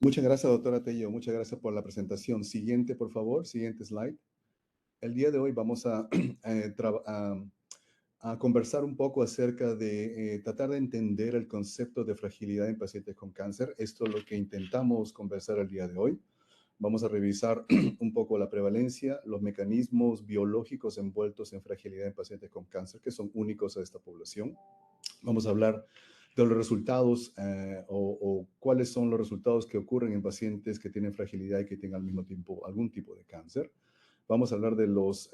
Muchas gracias, doctora Tello. Muchas gracias por la presentación. Siguiente, por favor. Siguiente slide. El día de hoy vamos a, a conversar un poco acerca de tratar de entender el concepto de fragilidad en pacientes con cáncer. Esto es lo que intentamos conversar el día de hoy. Vamos a revisar un poco la prevalencia, los mecanismos biológicos envueltos en fragilidad en pacientes con cáncer, que son únicos a esta población. Vamos a hablar de los resultados o cuáles son los resultados que ocurren en pacientes que tienen fragilidad y que tienen al mismo tiempo algún tipo de cáncer. Vamos a hablar de los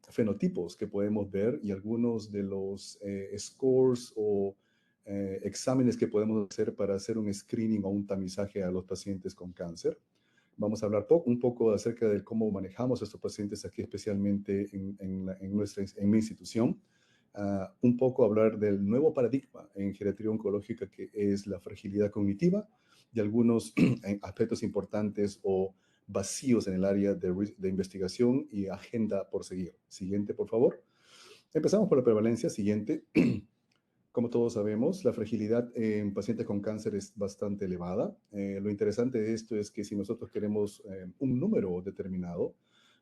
fenotipos que podemos ver y algunos de los scores o exámenes que podemos hacer para hacer un screening o un tamizaje a los pacientes con cáncer. Vamos a hablar un poco acerca de cómo manejamos a estos pacientes aquí, especialmente en mi institución. Un poco hablar del nuevo paradigma en geriatría oncológica, que es la fragilidad cognitiva, y algunos aspectos importantes o vacíos en el área de investigación y agenda por seguir. Siguiente, por favor. Empezamos por la prevalencia. Siguiente. Como todos sabemos, la fragilidad en pacientes con cáncer es bastante elevada. Lo interesante de esto es que si nosotros queremos un número determinado,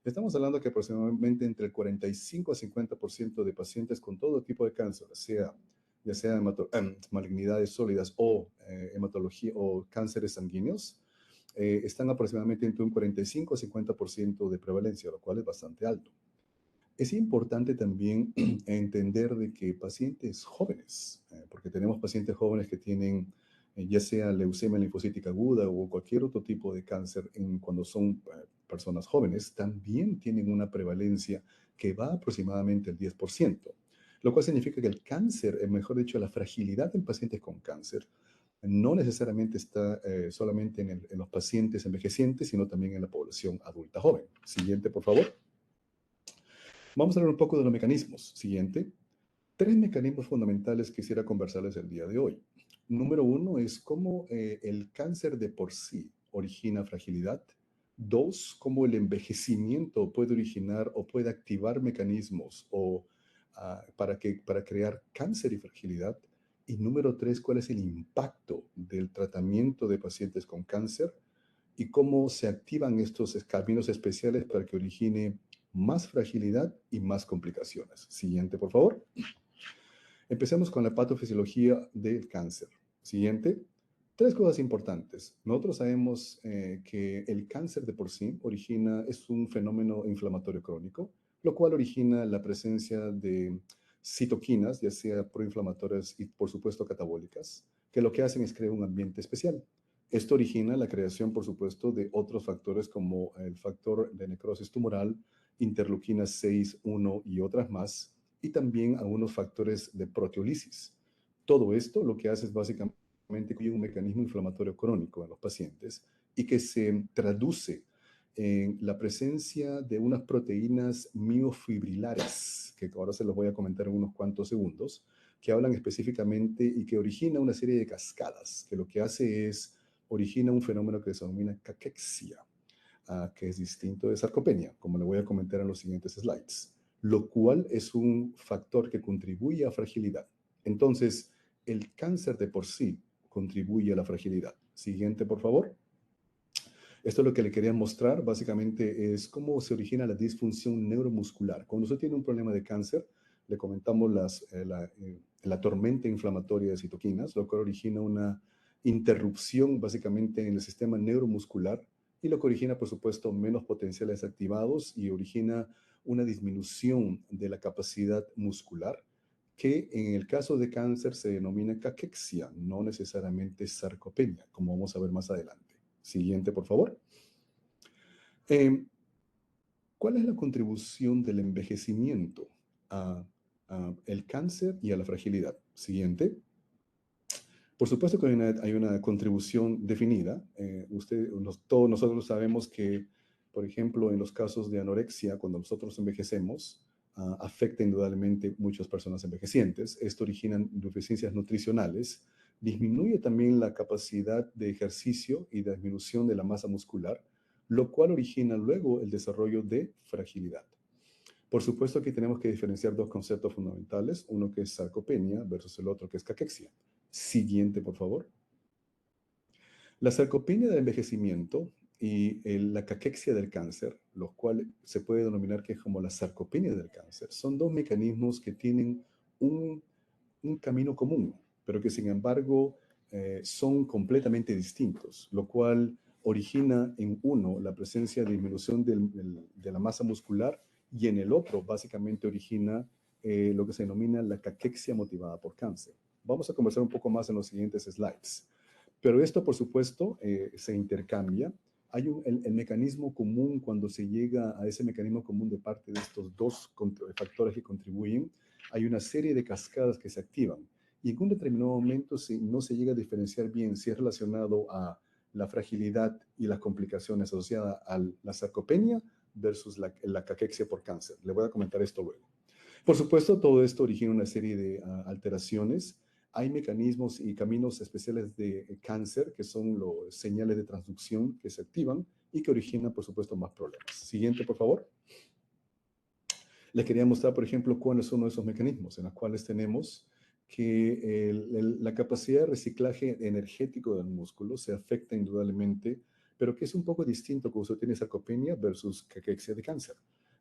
estamos hablando que aproximadamente entre el 45 a 50% de pacientes con todo tipo de cáncer, ya sea malignidades sólidas o hematología o cánceres sanguíneos, están aproximadamente entre un 45 a 50% de prevalencia, lo cual es bastante alto. Es importante también entender de que pacientes jóvenes, porque tenemos pacientes jóvenes que tienen ya sea leucemia linfocítica aguda o cualquier otro tipo de cáncer cuando son personas jóvenes, también tienen una prevalencia que va aproximadamente al 10%, lo cual significa que el cáncer, mejor dicho, la fragilidad en pacientes con cáncer, no necesariamente está solamente en los pacientes envejecientes, sino también en la población adulta joven. Siguiente, por favor. Vamos a hablar un poco de los mecanismos. Siguiente. Tres mecanismos fundamentales quisiera conversarles el día de hoy. Número uno es cómo el cáncer de por sí origina fragilidad. Dos, cómo el envejecimiento puede originar o puede activar mecanismos para crear cáncer y fragilidad. Y número tres, cuál es el impacto del tratamiento de pacientes con cáncer y cómo se activan estos caminos especiales para que origine más fragilidad y más complicaciones. Siguiente, por favor. Empecemos con la patofisiología del cáncer. Siguiente. Tres cosas importantes. Nosotros sabemos que el cáncer de por sí es un fenómeno inflamatorio crónico, lo cual origina la presencia de citoquinas, ya sea proinflamatorias y, por supuesto, catabólicas, que lo que hacen es crear un ambiente especial. Esto origina la creación, por supuesto, de otros factores como el factor de necrosis tumoral, interleuquinas 6, 1 y otras más, y también algunos factores de proteólisis. Todo esto lo que hace es básicamente que un mecanismo inflamatorio crónico en los pacientes y que se traduce en la presencia de unas proteínas miofibrilares, que ahora se los voy a comentar en unos cuantos segundos, que hablan específicamente y que origina una serie de cascadas, que lo que hace es origina un fenómeno que se denomina caquexia, que es distinto de sarcopenia, como le voy a comentar en los siguientes slides, lo cual es un factor que contribuye a fragilidad. Entonces, el cáncer de por sí contribuye a la fragilidad. Siguiente, por favor. Esto es lo que le quería mostrar, básicamente es cómo se origina la disfunción neuromuscular. Cuando usted tiene un problema de cáncer, le comentamos la tormenta inflamatoria de citoquinas, lo que origina una interrupción básicamente en el sistema neuromuscular y lo que origina, por supuesto, menos potenciales activados y origina una disminución de la capacidad muscular, que en el caso de cáncer se denomina caquexia, no necesariamente sarcopenia, como vamos a ver más adelante. Siguiente, por favor. ¿Cuál es la contribución del envejecimiento a el cáncer y a la fragilidad? Siguiente. Por supuesto que hay una contribución definida. Todos nosotros sabemos que, por ejemplo, en los casos de anorexia, cuando nosotros envejecemos, afecta indudablemente muchas personas envejecientes. Esto origina deficiencias nutricionales, disminuye también la capacidad de ejercicio y de disminución de la masa muscular, lo cual origina luego el desarrollo de fragilidad. Por supuesto que tenemos que diferenciar dos conceptos fundamentales, uno que es sarcopenia versus el otro que es caquexia. Siguiente, por favor. La sarcopenia del envejecimiento y la caquexia del cáncer, los cuales se puede denominar que es como la sarcopenia del cáncer, son dos mecanismos que tienen un, un camino común, pero que sin embargo son completamente distintos, lo cual origina en uno la presencia de disminución de la masa muscular y en el otro básicamente origina lo que se denomina la caquexia motivada por cáncer. Vamos a conversar un poco más en los siguientes slides. Pero esto, por supuesto, se intercambia. Hay el mecanismo común cuando se llega a ese mecanismo común de parte de estos dos factores que contribuyen. Hay una serie de cascadas que se activan y en un determinado momento no se llega a diferenciar bien si es relacionado a la fragilidad y las complicaciones asociadas a la sarcopenia versus la caquexia por cáncer. Le voy a comentar esto luego. Por supuesto, todo esto origina una serie de alteraciones. Hay mecanismos y caminos especiales de cáncer, que son los señales de transducción que se activan y que originan, por supuesto, más problemas. Siguiente, por favor. Les quería mostrar, por ejemplo, cuáles son esos mecanismos en los cuales tenemos que la capacidad de reciclaje energético del músculo se afecta indudablemente, pero que es un poco distinto cuando usted tiene sarcopenia versus caquexia de cáncer.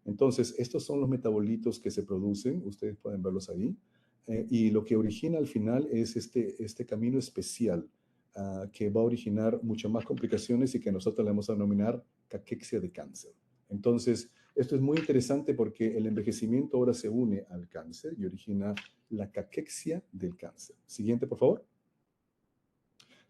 Entonces, estos son los metabolitos que se producen, ustedes pueden verlos ahí, y lo que origina al final es este camino especial que va a originar muchas más complicaciones y que nosotros le vamos a denominar caquexia de cáncer. Entonces, esto es muy interesante porque el envejecimiento ahora se une al cáncer y origina la caquexia del cáncer. Siguiente, por favor.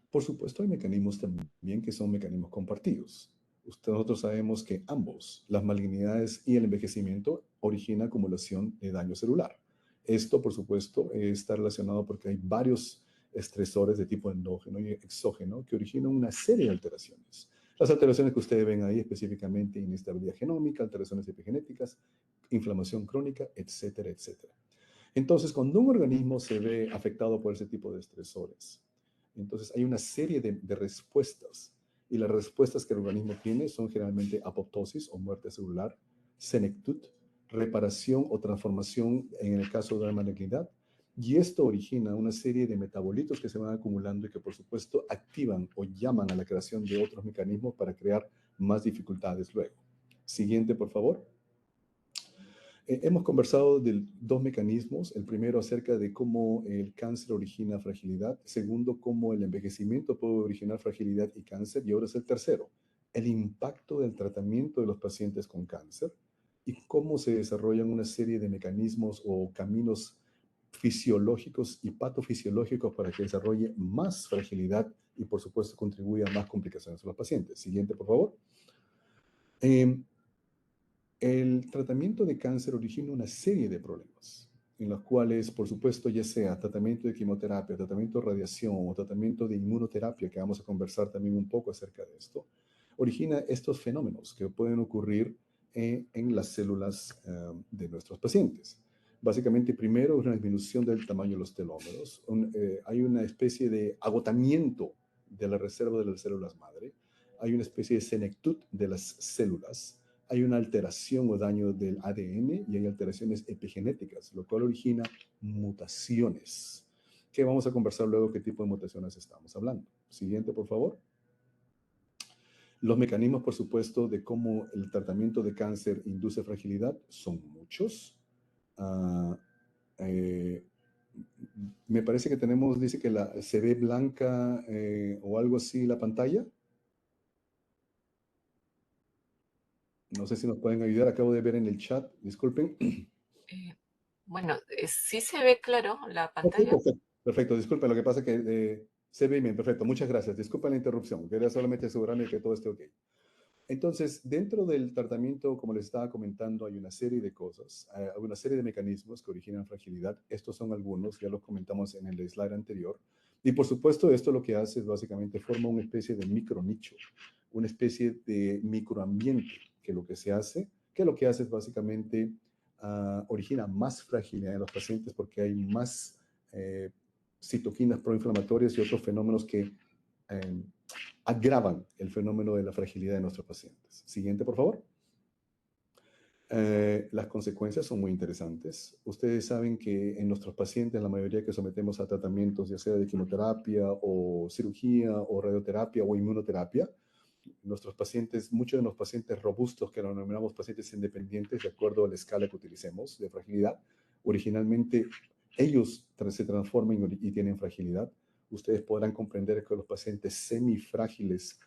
Por supuesto, hay mecanismos también que son mecanismos compartidos. Nosotros sabemos que ambos, las malignidades y el envejecimiento, origina acumulación de daño celular. Esto, por supuesto, está relacionado porque hay varios estresores de tipo endógeno y exógeno que originan una serie de alteraciones. Las alteraciones que ustedes ven ahí específicamente, inestabilidad genómica, alteraciones epigenéticas, inflamación crónica, etcétera, etcétera. Entonces, cuando un organismo se ve afectado por ese tipo de estresores, entonces hay una serie de respuestas y las respuestas que el organismo tiene son generalmente apoptosis o muerte celular, senectud, reparación o transformación en el caso de la malignidad, y esto origina una serie de metabolitos que se van acumulando y que por supuesto activan o llaman a la creación de otros mecanismos para crear más dificultades luego. Siguiente, por favor. Hemos conversado de dos mecanismos. El primero acerca de cómo el cáncer origina fragilidad. Segundo, cómo el envejecimiento puede originar fragilidad y cáncer. Y ahora es el tercero, el impacto del tratamiento de los pacientes con cáncer y cómo se desarrollan una serie de mecanismos o caminos fisiológicos y patofisiológicos para que desarrolle más fragilidad y, por supuesto, contribuya a más complicaciones a los pacientes. Siguiente, por favor. El tratamiento de cáncer origina una serie de problemas, en los cuales, por supuesto, ya sea tratamiento de quimioterapia, tratamiento de radiación o tratamiento de inmunoterapia, que vamos a conversar también un poco acerca de esto, origina estos fenómenos que pueden ocurrir en las células de nuestros pacientes. Básicamente, primero, una disminución del tamaño de los telómeros, hay una especie de agotamiento de la reserva de las células madre, hay una especie de senectud de las células, hay una alteración o daño del ADN y hay alteraciones epigenéticas, lo cual origina mutaciones, que vamos a conversar luego qué tipo de mutaciones estamos hablando. Siguiente, por favor. Los mecanismos, por supuesto, de cómo el tratamiento de cáncer induce fragilidad son muchos. Me parece que tenemos, dice que se ve blanca o algo así la pantalla. No sé si nos pueden ayudar, acabo de ver en el chat, disculpen. Bueno, sí se ve claro la Okay, pantalla. perfecto, perfecto, disculpen, lo que pasa es que se ve bien, perfecto, muchas gracias, disculpen la interrupción, quería solamente asegurarme que todo esté ok. Entonces, dentro del tratamiento, como les estaba comentando, hay una serie de cosas, hay una serie de mecanismos que originan fragilidad. Estos son algunos, ya los comentamos en el slide anterior. Y por supuesto, esto lo que hace es básicamente forma una especie de micronicho, una especie de microambiente, que lo que se hace, que lo que hace es básicamente origina más fragilidad en los pacientes porque hay más citoquinas proinflamatorias y otros fenómenos que agravan el fenómeno de la fragilidad de nuestros pacientes. Siguiente, por favor. Las consecuencias son muy interesantes. Ustedes saben que en nuestros pacientes, la mayoría que sometemos a tratamientos, ya sea de quimioterapia o cirugía o radioterapia o inmunoterapia, nuestros pacientes, muchos de los pacientes robustos que los denominamos pacientes independientes, de acuerdo a la escala que utilicemos de fragilidad, originalmente ellos se transforman y tienen fragilidad. Ustedes podrán comprender que los pacientes semifrágiles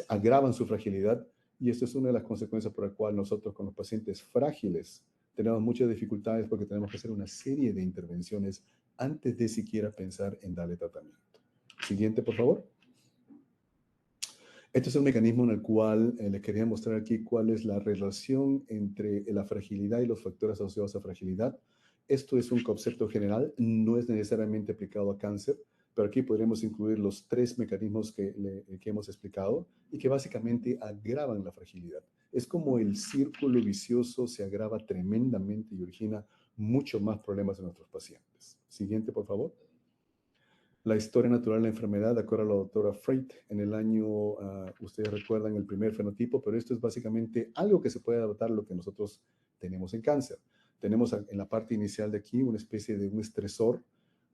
agravan su fragilidad y esto es una de las consecuencias por la cual nosotros con los pacientes frágiles tenemos muchas dificultades porque tenemos que hacer una serie de intervenciones antes de siquiera pensar en darle tratamiento. Siguiente, por favor. Este es un mecanismo en el cual les quería mostrar aquí cuál es la relación entre la fragilidad y los factores asociados a fragilidad. Esto es un concepto general, no es necesariamente aplicado a cáncer, pero aquí podremos incluir los tres mecanismos que hemos explicado y que básicamente agravan la fragilidad. Es como el círculo vicioso se agrava tremendamente y origina mucho más problemas en nuestros pacientes. Siguiente, por favor. La historia natural de la enfermedad, de acuerdo a la doctora Freit, en el año, ustedes recuerdan el primer fenotipo, pero esto es básicamente algo que se puede adaptar a lo que nosotros tenemos en cáncer. Tenemos en la parte inicial de aquí una especie de un estresor,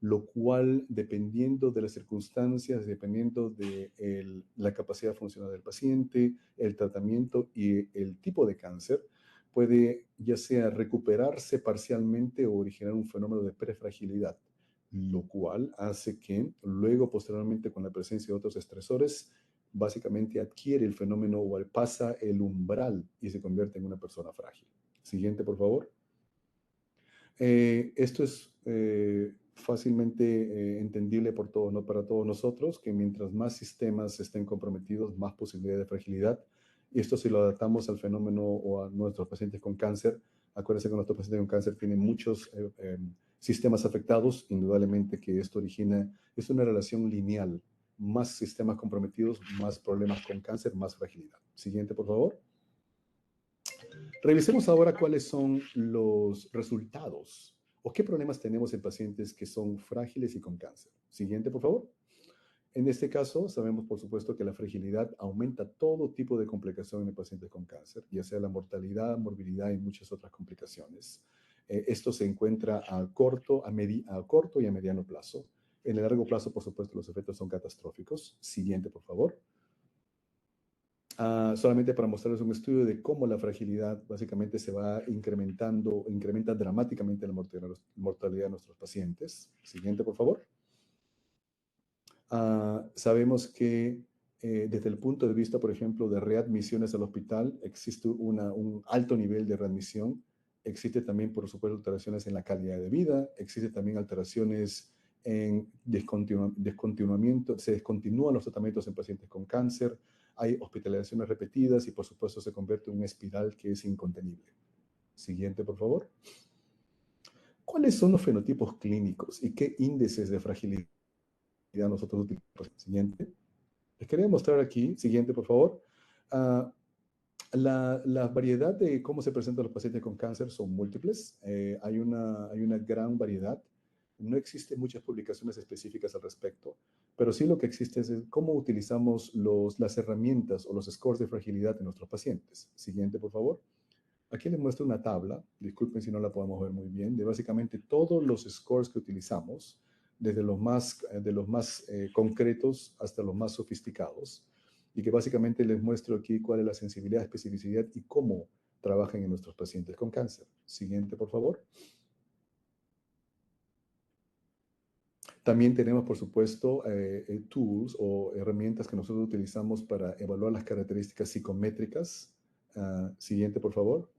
lo cual, dependiendo de las circunstancias, dependiendo de la capacidad funcional del paciente, el tratamiento y el tipo de cáncer, puede ya sea recuperarse parcialmente o originar un fenómeno de prefragilidad, lo cual hace que luego, posteriormente, con la presencia de otros estresores, básicamente adquiere el fenómeno o pasa el umbral y se convierte en una persona frágil. Siguiente, por favor. Esto es fácilmente entendible por todos, ¿no? Para todos nosotros, que mientras más sistemas estén comprometidos, más posibilidad de fragilidad. Y esto si lo adaptamos al fenómeno o a nuestros pacientes con cáncer, acuérdense que nuestros pacientes con cáncer tienen muchos sistemas afectados, indudablemente que esto origina, es una relación lineal. Más sistemas comprometidos, más problemas con cáncer, más fragilidad. Siguiente, por favor. Revisemos ahora cuáles son los resultados o qué problemas tenemos en pacientes que son frágiles y con cáncer. Siguiente, por favor. En este caso, sabemos, por supuesto, que la fragilidad aumenta todo tipo de complicación en pacientes con cáncer, ya sea la mortalidad, morbilidad y muchas otras complicaciones. Esto se encuentra a corto y a mediano plazo. En el largo plazo, por supuesto, los efectos son catastróficos. Siguiente, por favor. Solamente para mostrarles un estudio de cómo la fragilidad básicamente se va incrementando, incrementa dramáticamente la mortalidad de nuestros pacientes. Siguiente, por favor. Sabemos que desde el punto de vista, por ejemplo, de readmisiones al hospital, existe un alto nivel de readmisión. Existe también, por supuesto, alteraciones en la calidad de vida. Existe también alteraciones en descontinuamiento. Se descontinúan los tratamientos en pacientes con cáncer. Hay hospitalizaciones repetidas y, por supuesto, se convierte en una espiral que es incontenible. Siguiente, por favor. ¿Cuáles son los fenotipos clínicos y qué índices de fragilidad nosotros utilizamos? Siguiente. Les quería mostrar aquí, siguiente por favor, la variedad de cómo se presentan los pacientes con cáncer son múltiples. Hay una gran variedad. No existen muchas publicaciones específicas al respecto, pero sí lo que existe es cómo utilizamos las herramientas o los scores de fragilidad de nuestros pacientes. Siguiente, por favor. Aquí les muestro una tabla, disculpen si no la podemos ver muy bien, de básicamente todos los scores que utilizamos, desde de los más concretos hasta los más sofisticados, y que básicamente les muestro aquí cuál es la sensibilidad, especificidad y cómo trabajan en nuestros pacientes con cáncer. Siguiente, por favor. También tenemos, por supuesto, tools o herramientas que nosotros utilizamos para evaluar las características psicométricas. Siguiente, por favor,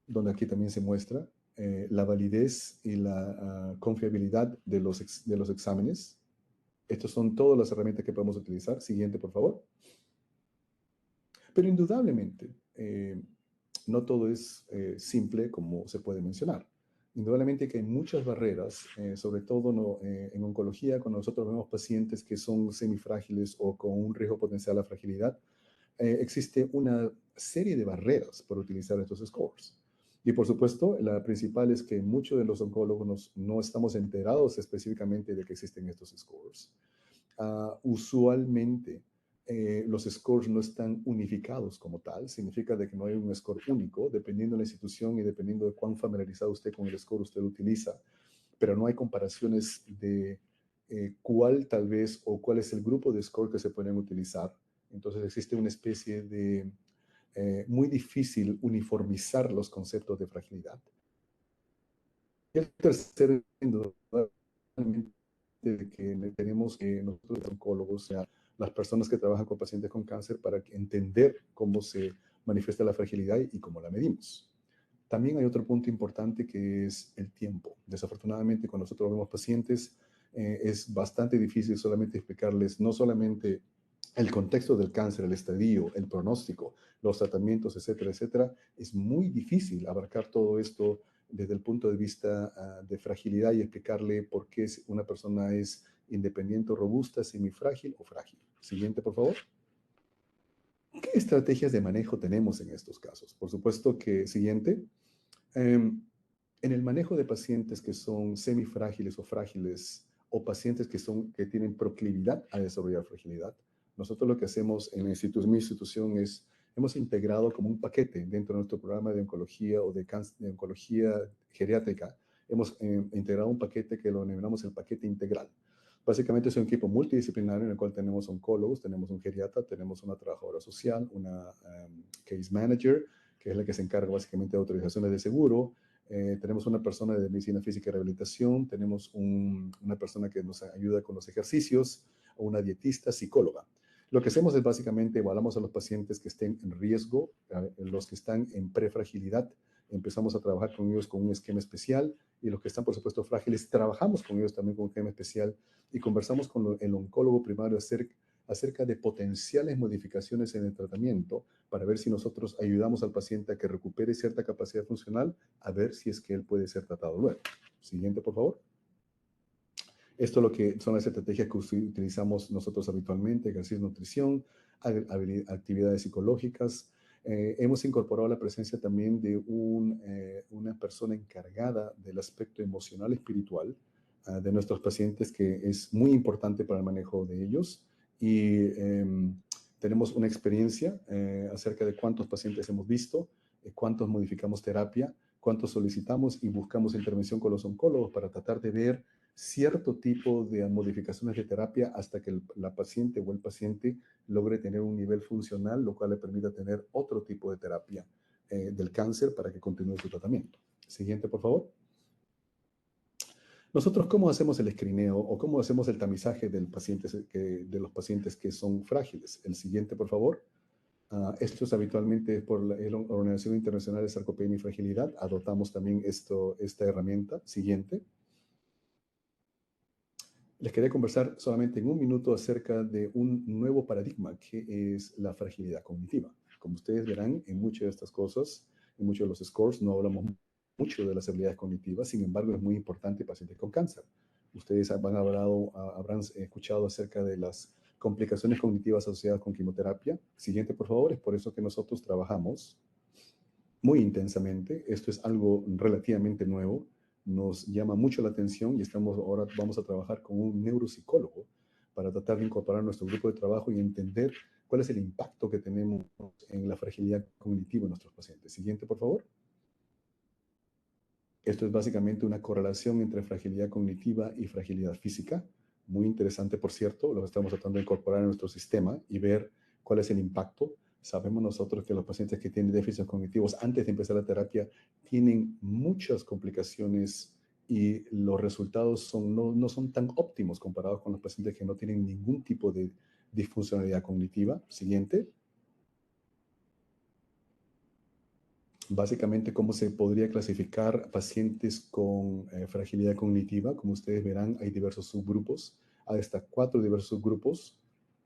donde aquí también se muestra la validez y la confiabilidad de los exámenes. Estas son todas las herramientas que podemos utilizar. Siguiente, por favor. Pero indudablemente, no todo es simple como se puede mencionar. Indudablemente que hay muchas barreras, sobre todo en oncología, cuando nosotros vemos pacientes que son semifrágiles o con un riesgo potencial a fragilidad, existe una serie de barreras para utilizar estos scores. Y por supuesto, la principal es que muchos de los oncólogos no estamos enterados específicamente de que existen estos scores. Usualmente los scores no están unificados como tal, significa de que no hay un score único, dependiendo de la institución y dependiendo de cuán familiarizado usted con el score usted lo utiliza, pero no hay comparaciones de cuál tal vez o cuál es el grupo de score que se pueden utilizar. Entonces existe una especie de muy difícil uniformizar los conceptos de fragilidad. Y el tercer, indudablemente, de que tenemos que nosotros, los oncólogos, o sea, las personas que trabajan con pacientes con cáncer, para entender cómo se manifiesta la fragilidad y cómo la medimos. También hay otro punto importante que es el tiempo. Desafortunadamente, cuando nosotros vemos pacientes, es bastante difícil solamente explicarles no solamente el contexto del cáncer, el estadio, el pronóstico, los tratamientos, etcétera, etcétera. Es muy difícil abarcar todo esto desde el punto de vista de fragilidad y explicarle por qué una persona es independiente o robusta, semifrágil o frágil. Siguiente, por favor. ¿Qué estrategias de manejo tenemos en estos casos? Por supuesto que, siguiente, en el manejo de pacientes que son semifrágiles o frágiles o pacientes que tienen proclividad a desarrollar fragilidad, nosotros lo que hacemos en mi institución es, hemos integrado como un paquete dentro de nuestro programa de oncología o de oncología geriátrica, hemos integrado un paquete que lo denominamos el paquete integral. Básicamente es un equipo multidisciplinario en el cual tenemos oncólogos, tenemos un geriatra, tenemos una trabajadora social, una case manager, que es la que se encarga básicamente de autorizaciones de seguro. Tenemos una persona de medicina física y rehabilitación, tenemos una persona que nos ayuda con los ejercicios, una dietista, psicóloga. Lo que hacemos es básicamente evaluamos a los pacientes que estén en riesgo, los que están en prefragilidad, empezamos a trabajar con ellos con un esquema especial, y los que están, por supuesto, frágiles, trabajamos con ellos también con un esquema especial y conversamos con el oncólogo primario acerca de potenciales modificaciones en el tratamiento para ver si nosotros ayudamos al paciente a que recupere cierta capacidad funcional, a ver si es que él puede ser tratado luego. Siguiente, por favor. Esto es lo que son las estrategias que utilizamos nosotros habitualmente: ejercicio, nutrición, actividades psicológicas. Hemos incorporado la presencia también de una persona encargada del aspecto emocional y espiritual de nuestros pacientes, que es muy importante para el manejo de ellos. Y tenemos una experiencia acerca de cuántos pacientes hemos visto, cuántos modificamos terapia, cuántos solicitamos y buscamos intervención con los oncólogos para tratar de ver cierto tipo de modificaciones de terapia hasta que la paciente o el paciente logre tener un nivel funcional, lo cual le permita tener otro tipo de terapia del cáncer para que continúe su tratamiento. Siguiente, por favor. Nosotros, ¿cómo hacemos el escrineo o cómo hacemos el tamizaje de los pacientes que son frágiles? El siguiente, por favor. Esto es habitualmente por la Organización Internacional de Sarcopenia y Fragilidad. Adoptamos también esta herramienta. Siguiente. Les quería conversar solamente en un minuto acerca de un nuevo paradigma que es la fragilidad cognitiva. Como ustedes verán, en muchas de estas cosas, en muchos de los scores, no hablamos mucho de las habilidades cognitivas. Sin embargo, es muy importante en pacientes con cáncer. Ustedes habrán escuchado acerca de las complicaciones cognitivas asociadas con quimioterapia. Siguiente, por favor. Es por eso que nosotros trabajamos muy intensamente. Esto es algo relativamente nuevo, nos llama mucho la atención y ahora vamos a trabajar con un neuropsicólogo para tratar de incorporar nuestro grupo de trabajo y entender cuál es el impacto que tenemos en la fragilidad cognitiva de nuestros pacientes. Siguiente, por favor. Esto es básicamente una correlación entre fragilidad cognitiva y fragilidad física. Muy interesante, por cierto, lo estamos tratando de incorporar en nuestro sistema y ver cuál es el impacto. Sabemos nosotros que los pacientes que tienen déficits cognitivos antes de empezar la terapia tienen muchas complicaciones y los resultados no son tan óptimos comparados con los pacientes que no tienen ningún tipo de disfuncionalidad cognitiva. Siguiente. Básicamente, ¿cómo se podría clasificar pacientes con fragilidad cognitiva? Como ustedes verán, hay diversos subgrupos, hay hasta 4 diversos subgrupos.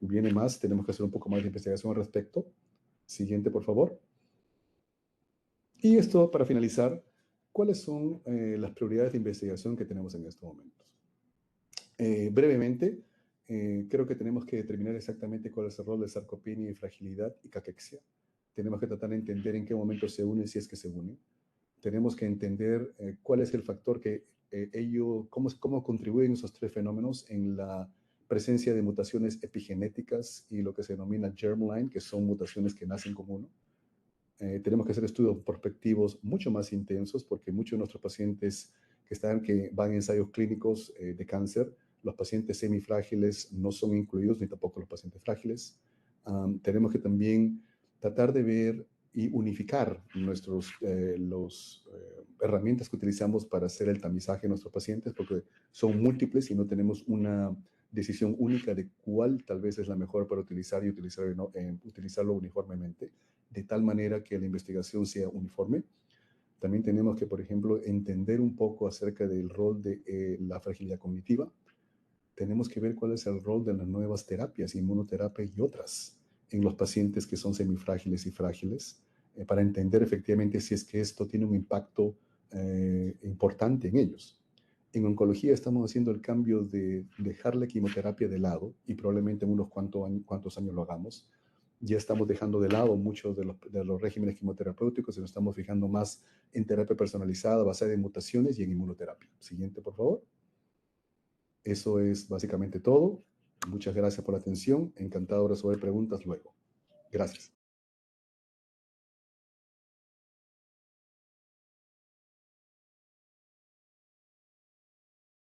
Viene más, tenemos que hacer un poco más de investigación al respecto. Siguiente, por favor. Y esto, para finalizar, ¿cuáles son las prioridades de investigación que tenemos en estos momentos? Brevemente, creo que tenemos que determinar exactamente cuál es el rol de sarcopenia y fragilidad y caquexia. Tenemos que tratar de entender en qué momento se unen, si es que se unen. Tenemos que entender cuál es el factor que cómo contribuyen esos 3 fenómenos en la presencia de mutaciones epigenéticas y lo que se denomina germline, que son mutaciones que nacen con uno. Tenemos que hacer estudios prospectivos mucho más intensos porque muchos de nuestros pacientes que van a ensayos clínicos de cáncer, los pacientes semifrágiles no son incluidos, ni tampoco los pacientes frágiles. Tenemos que también tratar de ver y unificar las herramientas que utilizamos para hacer el tamizaje de nuestros pacientes, porque son múltiples y no tenemos una decisión única de cuál tal vez es la mejor para utilizar y utilizarlo uniformemente, de tal manera que la investigación sea uniforme. También tenemos que, por ejemplo, entender un poco acerca del rol de la fragilidad cognitiva. Tenemos que ver cuál es el rol de las nuevas terapias, inmunoterapia y otras, en los pacientes que son semifrágiles y frágiles, para entender efectivamente si es que esto tiene un impacto importante en ellos. En oncología estamos haciendo el cambio de dejar la quimioterapia de lado, y probablemente en unos cuantos años lo hagamos. Ya estamos dejando de lado muchos de los regímenes quimioterapéuticos y nos estamos fijando más en terapia personalizada, basada en mutaciones y en inmunoterapia. Siguiente, por favor. Eso es básicamente todo. Muchas gracias por la atención. Encantado de resolver preguntas luego. Gracias.